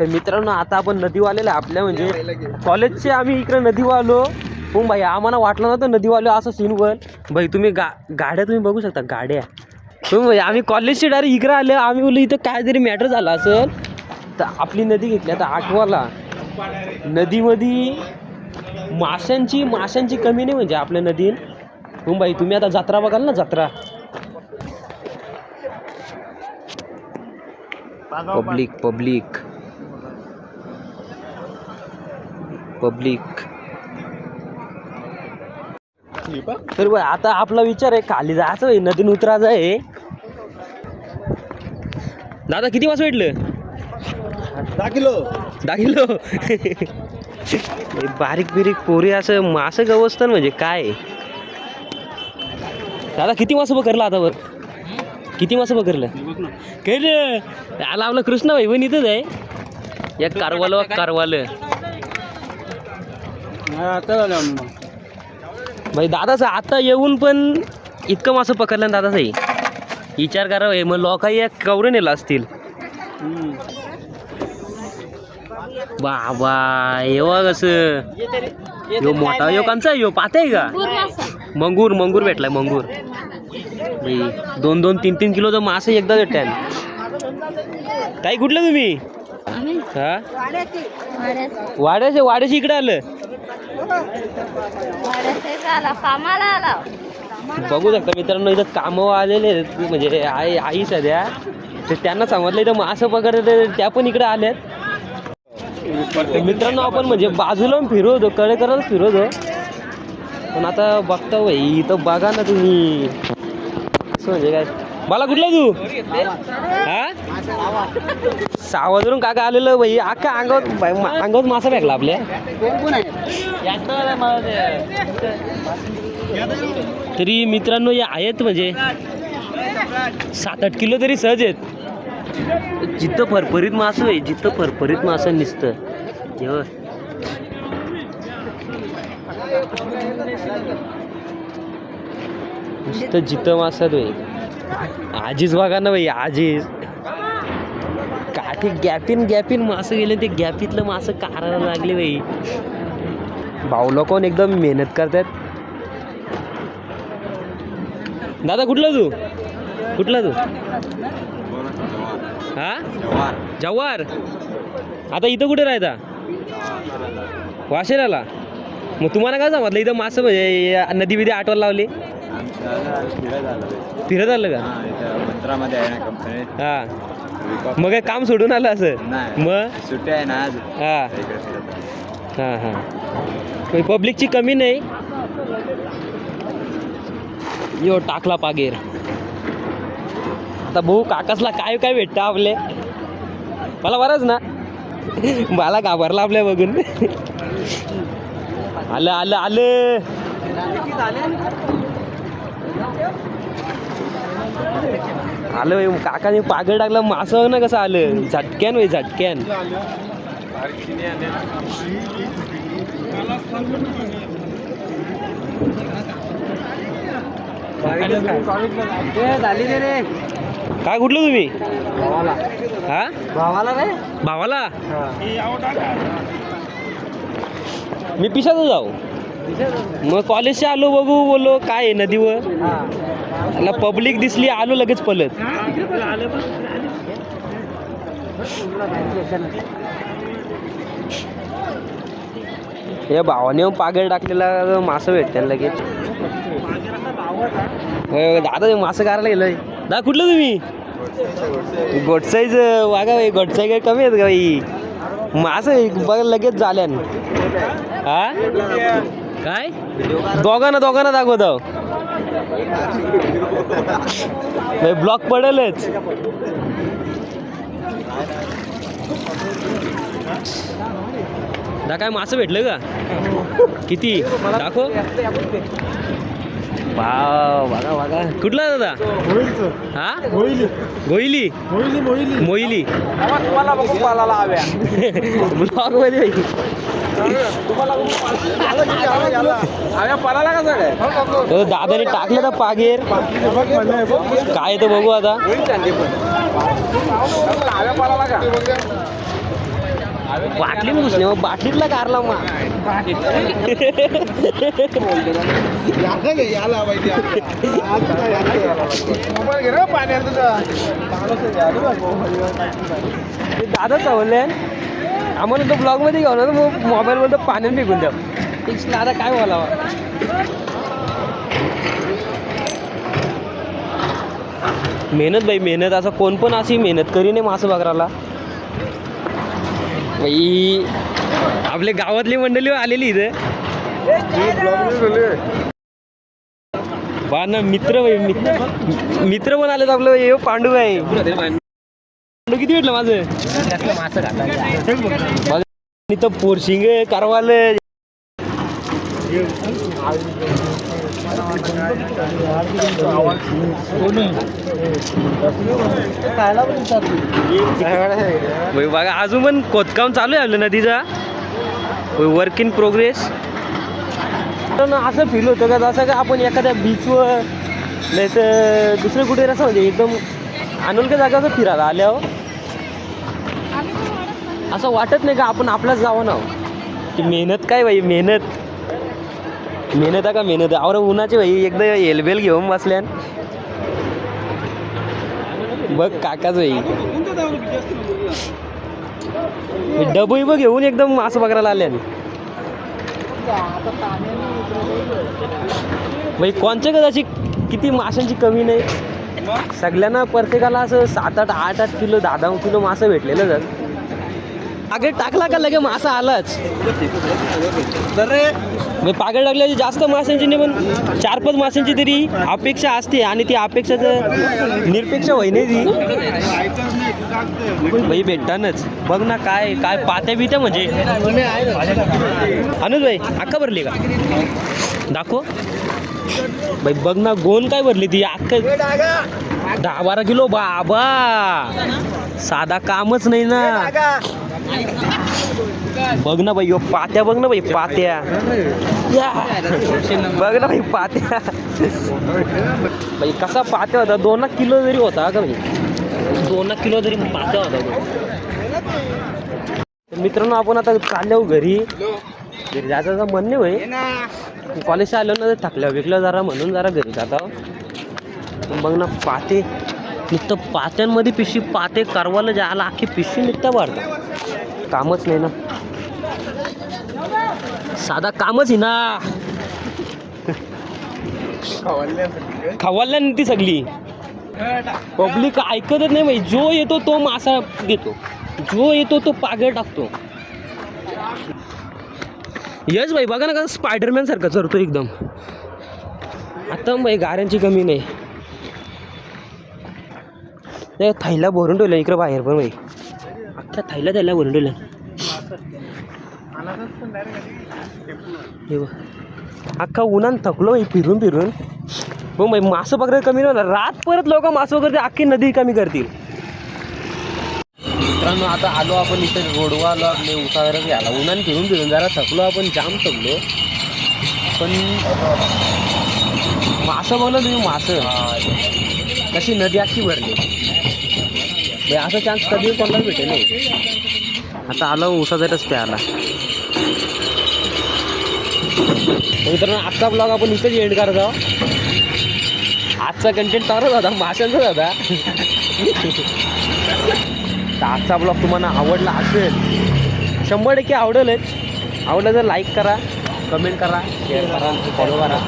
तर मित्रांनो आता आपण नदीवर आलेलो आहे आपल्या म्हणजे कॉलेजचे आम्ही इकडे नदीवर आलो. हो भाई आम्हाला वाटलं नव्हतं नदीवर आलो असं सीन वर भाई. तुम्ही गाड्या तुम्ही बघू शकता गाड्या. तुम्ही भाई आम्ही कॉलेजचे डायरेक्ट इकडे आले. आम्ही बोललो इथं काय तरी मॅटर झाला असेल तर आपली नदी घेतली. आता आठवाला नदीमध्ये माशांची कमी नाही म्हणजे आपल्या नदीत. हो भाई तुम्ही आता जत्रा बघाल ना जत्रा. पब्लिक तर भाई आता आपला विचार आहे खाली जायचं आहे नदीन उतरायचं आहे. दादा किती वाजता भेटलं? 10 किलो बारीक पोरी असं मासं गवसतं म्हणजे काय. दादा किती मासं पकडलं आता वर? किती मासं पकडलं? काय रे आला आपला कृष्णा भाई पण इथंच आहे. या कारवाल भाई दादाचं आता येऊन पण इतकं मासं पकडलं ना दादाचाही विचार करा भाई. मग लोकांनी एक कवरे नेला असतील. बाबा येवा कसं यो मोठा यो कांचा यो पाते का मंगूर भेटलाय मंगूर. 2-3 किलोचा मास एकदा भेटताय. ताई कुठलं तुम्ही? हा वाड्याचे इकडे आलं. बघू शकता मित्रांनो इथं कामं आलेले म्हणजे आई सध्या तर त्यांना सांगितलं इथं मासं पकडते त्या पण इकडे आल्यात. मित्रांनो आपण म्हणजे बाजूला फिरवतो कडेकरच फिरवतो पण आता बघता भाई इथं बघा ना तुम्ही असं म्हणजे काय. मला कुठला तू हा 6 वाजून काका आलेलं भाई अख्खा अंगावर मासा फेकला आपल्या. तरी मित्रांनो या आहेत म्हणजे 7-8 किलो तरी सहज आहेत. जिथं फरफरीत मासं आहे जिथं फरफरीत मासं निसतं तेव्हा नुसतं जिथं मासं भाई. आजीच बघा ना भाई आजीच काठी गॅपिन मासं गेले ते गॅपीतलं मासं काढायला लागले भाई. भाऊ कोण एकदम मेहनत करतात. दादा कुठला तू हा जव्हार. आता इथं कुठे राहता? वाशेराला. मग तुम्हाला काय सांगितलं इथं मासं म्हणजे नदी बिदी आठवायला लावली? फिरत आलं का? हा मग काय काम सोडून आलं असं? मग सुट्टी आहे ना आज. हा पब्लिकची कमी नाही. यो टाकला पागेर. आता भाऊ काकासला काय भेटतं आपले. मला बरंच ना मला घाबरला आपल्या बघून. आलं काकाने पागल टाकला मासं ना कसं आलं झटक्यान. काय कुठलं तुम्ही? हा भावाला मी पिशाचं जाऊ. मग कॉलेजचे आलो बघू बोललो काय आहे नदीवर. त्याला पब्लिक दिसली आलो लगेच पलत. या भावाने पागल टाकलेला मासं भेटते लगेच. दादा मासं करायला गेलोय. दादा कुठलं तुम्ही? गोटसाईज वागा भाई. गोटसाई काय कमी आहेत का भाई मासं बघा लगेच झाल्यान. हा काय दोघांना दाखवतो ब्लॉक पडेलच. दा काय मासं भेटलं का? किती दाखव. बघा कुठला दादा? हा गोईली मोईली ब्लॉग मध्ये दादाने टाकलं तर पागेर काय तर बघू आता. बाटलीत घुसले मग बाटलीतला कारला मग दादा चावले आम्हाला तो ब्लॉग मध्ये घेऊन ना मग मोबाईल मध्ये पाण्यात फेकून द्या आता काय बोलावा. मेहनत बाई मेहनत असं कोण पण अशी मेहनत करी नाही मासं बकराला बाई. आपल्या गावातली मंडळी आलेली इथे बा ना मित्र बाई मित्र पण आलेत आपलं हे पांडू आहे. पांडू किती भेटलं माझं मासं खाता इथं पोरशिंग कारवाल बघा अजून पण खोदकाम चालू आहे आपलं नदीचा वर्क इन प्रोग्रेस. असं फील होतं का जसं का आपण एखाद्या बीचवर नाही तर दुसरं कुठे असं म्हणजे एकदम अनोळख्या जागेवर फिरायला आल्यावर असं वाटत नाही का आपण आपल्याच जावं ना. की मेहनत काय बाई मेहनत आहे का मेहनत आहे. और उन्हाची बाई एकदा एलबेल घेऊन बसल्यान बघ काकाच बाई डबई बघ घेऊन एकदम मासं बघायला आल्यान बाई. कोणच्या कदाची किती माशांची कमी नाही. सगळ्यांना प्रत्येकाला असं 7-8 किलो 10 किलो मासं भेटलेलं जर पागड टाकला का लगे मासा आलाच. मी पागड टाकल्याची जास्त माशांची नाही पण 4-5 माशांची तरी अपेक्षा असते आणि ती अपेक्षा निरपेक्ष होई नाही ती बाई भेटतानच. बघ ना काय काय पात्या बित्या म्हणजे अनुज भाई अक्का भरली का दाखव बाई. बघ ना गोन काय भरली ती अक्का 10-12 किलो बाबा. साधा कामच नाही ना. बघ ना बाई पात्या बघ ना बाई पात्या बघ ना बाई पात्या बाई कसा पात्या होता 2 किलो जरी होता का बाई 2 किलो जरी पात्या होता. मित्रांनो आपण आता चाललो घरी जायचं मन नाही होय. कॉलेजला आलो ना थकल्या विकलं जरा म्हणून जरा घरी जाता. बघ ना पाते नुसतं पात्यांमध्ये पिशवी पाते करवायला जायला अख्खी पिशवी निघता वाढतं. कामच नाही ना साधा कामच आहे ना. खवायला नाही ती सगळी पब्लिक ऐकतच नाही. जो येतो तो मासा घेतो जो येतो तो पागड टाकतो. यश भाई बघा ना का स्पायडरमॅन सारखं चरतो एकदम. आता बाई गाड्यांची कमी नाही. थैला भरून ठेवलं इकडं बाहेर पण बाई अख्ख्या थैला भरून ठेवलं. अख्खा उन्हान थकलो बाई फिरून मग बाई मासं पकडायला कमी नाही रात परत लोक मासं वगैरे अख्खी नदी कमी करतील. मित्रांनो आता आलो आपण इथे रोडवर आलो आपले उसावर घ्यायला उन्हाने फिरून जरा थकलो आपण जाम थकलो. पण मासं बघलं तुम्ही मासं कशी नदी अख्खी भरली असा चान्स कधी कोणाला भेटेल नाही. आता आलो उसाचा रस्ते आला. मित्रांनो आजचा ब्लॉग आपण इथेच एंड करत आहोत. आजचा कंटेंट चालूच होता माशांचा होता. आजचा ब्लॉग तुम्हाला आवडला असेल 100% आवडेलच. आवडलं तर लाईक करा कमेंट करा शेअर करा फॉलो करा.